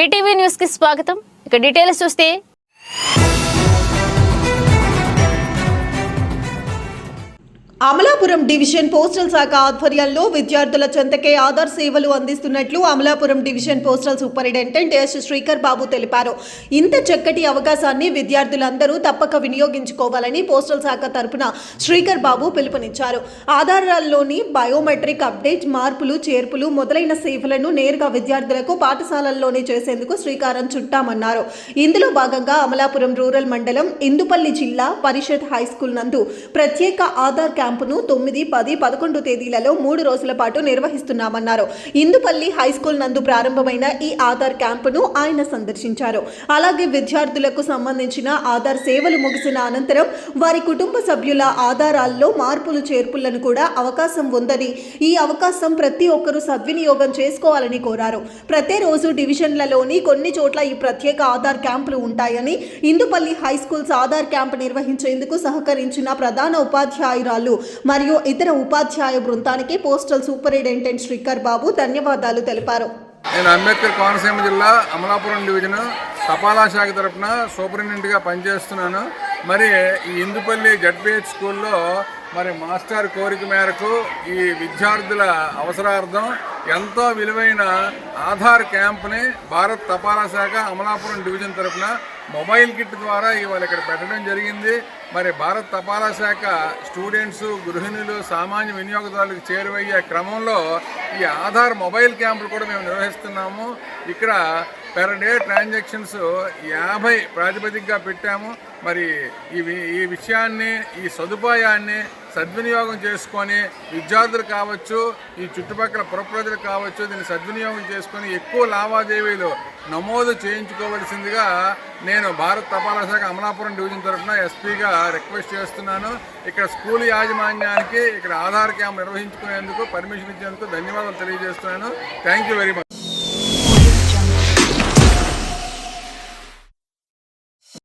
PTV news కి స్వాగతం. ఇక డీటెయిల్స్ చూస్తే అమలాపురం డివిజన్ పోస్టల్ శాఖ ఆధ్వర్యంలో విద్యార్థుల చెంతకే ఆధార్ సేవలు అందిస్తున్నట్లు Amalapuram division postal superintendent S Srikar Babu తెలిపారు. ఇంత చక్కటి అవకాశాన్ని విద్యార్థులందరూ తప్పక వినియోగించుకోవాలని పోస్టల్ శాఖ తరపున శ్రీకర్ బాబు పిలుపునిచ్చారు. ఆధారాల్లోని బయోమెట్రిక్ అప్డేట్, మార్పులు, చేర్పులు మొదలైన సేవలను నేరుగా విద్యార్థులకు పాఠశాలల్లోనే చేసేందుకు శ్రీకారం చుట్టామన్నారు. ఇందులో భాగంగా అమలాపురం రూరల్ మండలం ఇందుపల్లి జిల్లా పరిషత్ హైస్కూల్ నందు ప్రత్యేక ఆధార్ క్యాంపును 9, 10, 11 తేదీలలో 3 రోజుల పాటు నిర్వహిస్తున్నామన్నారు. ఇందుపల్లి హైస్కూల్ నందు ప్రారంభమైన ఈ ఆధార్ క్యాంపును ఆయన సందర్శించారు. అలాగే విద్యార్థులకు సంబంధించిన ఆధార్ సేవలు ముగిసిన అనంతరం వారి కుటుంబ సభ్యుల ఆధారాల్లో మార్పులు చేర్పులను కూడా అవకాశం ఉందని, ఈ అవకాశం ప్రతి ఒక్కరూ సద్వినియోగం చేసుకోవాలని కోరారు. ప్రతిరోజు డివిజన్లలోని కొన్ని చోట్ల ఈ ప్రత్యేక ఆధార్ క్యాంపులు ఉంటాయని, ఇందుపల్లి హైస్కూల్స్ ఆధార్ క్యాంపు నిర్వహించేందుకు సహకరించిన ప్రధాన ఉపాధ్యాయురాలు మరియు ఇతర ఉపాధ్యాయ బృందానికి పోస్టల్ సూపరింటెండెంట్ శ్రీకర్ బాబు ధన్యవాదాలు తెలిపారు. నేను అంబేద్కర్ కోనసీమ జిల్లా అమలాపురం డివిజన్ తపాలా శాఖ తరఫున సూపరింటెండెంట్గా పనిచేస్తున్నాను. మరి ఈ ఇందుపల్లి జడ్పీహెచ్ స్కూల్లో మరి మాస్టర్ కోరిక మేరకు ఈ విద్యార్థుల అవసరార్థం ఎంతో విలువైన ఆధార్ క్యాంప్ని భారత్ తపాలా శాఖ అమలాపురం డివిజన్ తరఫున మొబైల్ కిట్ ద్వారా ఇవాళ ఇక్కడ పెట్టడం జరిగింది. మరి భారత్ తపాలా శాఖ స్టూడెంట్స్, గృహిణులు, సామాన్య వినియోగదారులకు చేరువయ్యే క్రమంలో ఈ ఆధార్ మొబైల్ క్యాంపులు కూడా మేము నిర్వహిస్తున్నాము. ఇక్కడ పెర్ డే ట్రాన్సాక్షన్స్ 50 ప్రాతిపదికగా పెట్టాము. మరి ఈ విషయాన్ని, ఈ సదుపాయాన్ని సద్వినియోగం చేసుకొని విద్యార్థులు కావచ్చు, ఈ చుట్టుపక్కల పురప్రజలు కావచ్చు, దీన్ని సద్వినియోగం చేసుకొని ఎక్కువ లావాదేవీలు నమోదు చేయించుకోవలసిందిగా నేను భారత్ తపాలా శాఖ అమలాపురం డివిజన్ తరఫున ఎస్పీగా రిక్వెస్ట్ చేస్తున్నాను. ఇక్కడ స్కూల్ యాజమాన్యానికి ఇక్కడ ఆధార్ క్యాంప్ నిర్వహించుకునేందుకు పర్మిషన్ ఇచ్చేందుకు ధన్యవాదాలు తెలియజేస్తున్నాను. Thank you very much.